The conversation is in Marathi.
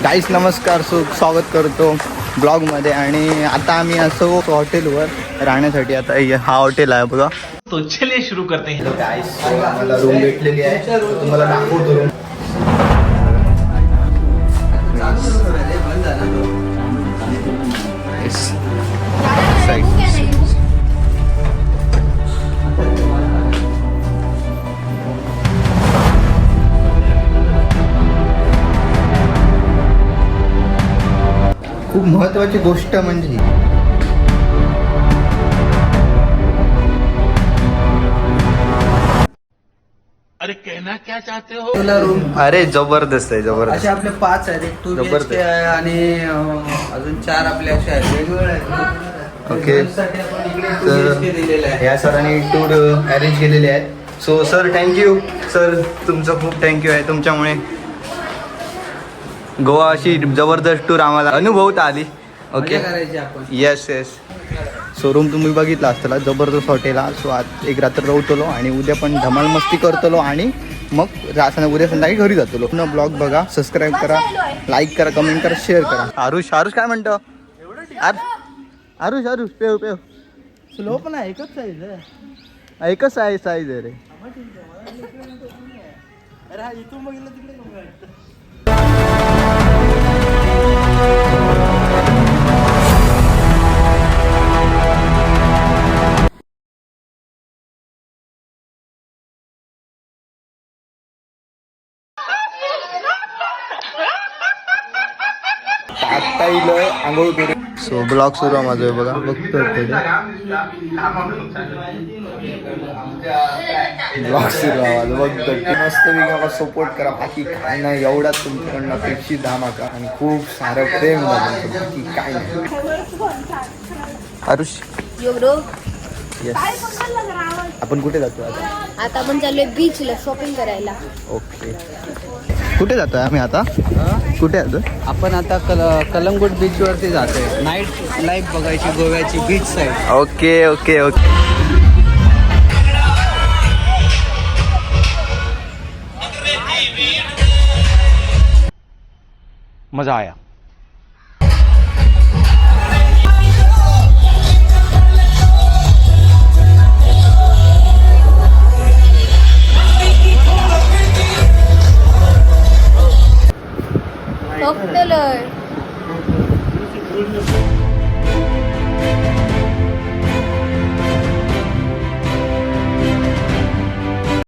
गाईस नमस्कार, स्वागत करतो ब्लॉगमध्ये. आणि आता आम्ही असो हॉटेलवर राहण्यासाठी. आता हा हॉटेल आहे बघा. तो चलिए शुरू करते हैं. गाईस आम्हाला रूम भेटलेली आहे, तुम्हाला दाखवतो रूम. खूप महत्त्वाची गोष्ट म्हणजे अरे कहना क्या चाहते हो. तुला रूम अरे जबरदस्त आहे, जबरदस्त. असे आपले 5 आहेत. एक 2 जबरदस्त. BHK आहे आणि अजून 4 आपले असे आहेत, वेगवेगळे आहेत. ओके. साठी आपण इकडे 2 तर BHK दिलेले आहे. या सरांनी टूर अरेंज केलेले आहेत. सो सर थँक्यू सर, तुमचं खूप थँक्यू आहे. तुमच्यामुळे गोवा अशी जबरदस्त टूर आम्हाला अनुभवता आली. ओके, मजा करायची आपण. Yes yes. सो रूम तुम्ही बघितला असताना, जबरदस्त हॉटेल हा. सो आज एक रात्र राहतलो आणि उद्या पण धमाल मस्ती करतलो आणि मग उद्या संध्याकाळी घरी जातलो. पुन्हा ब्लॉग बघा, सबस्क्राईब करा, लाईक करा, कमेंट करा, शेअर करा. आरुष काय म्हणतो? आरुष पेव स्लो पण आहे, एकच साईज आहे. एकच साईज आहे रे. अरे हा इथून बघितलं तिकडे. आता इलं आंघोळ करू. सो ब्लॉग सुरू आहे माझं बघा, बघतो ब्लॉग सुरू आहे माझं, बघतो. मस्त मला सपोर्ट करा, बाकी काय नाही. एवढाच तुमच्याकडनं अपेक्षित धमाका आणि खूप सारं प्रेम झालं, बाकी काय नाही. आरुष येस. आपण कुठे जातो आता आपण चाललोय बीचला शॉपिंग करायला. ओके, कुठे जातोय आम्ही आता? कुठे जातो आपण आता कलंगूट बीच वरती जातोय. नाईट लाईफ बघायची गोव्याची beach side. Okay okay okay. मजा आया.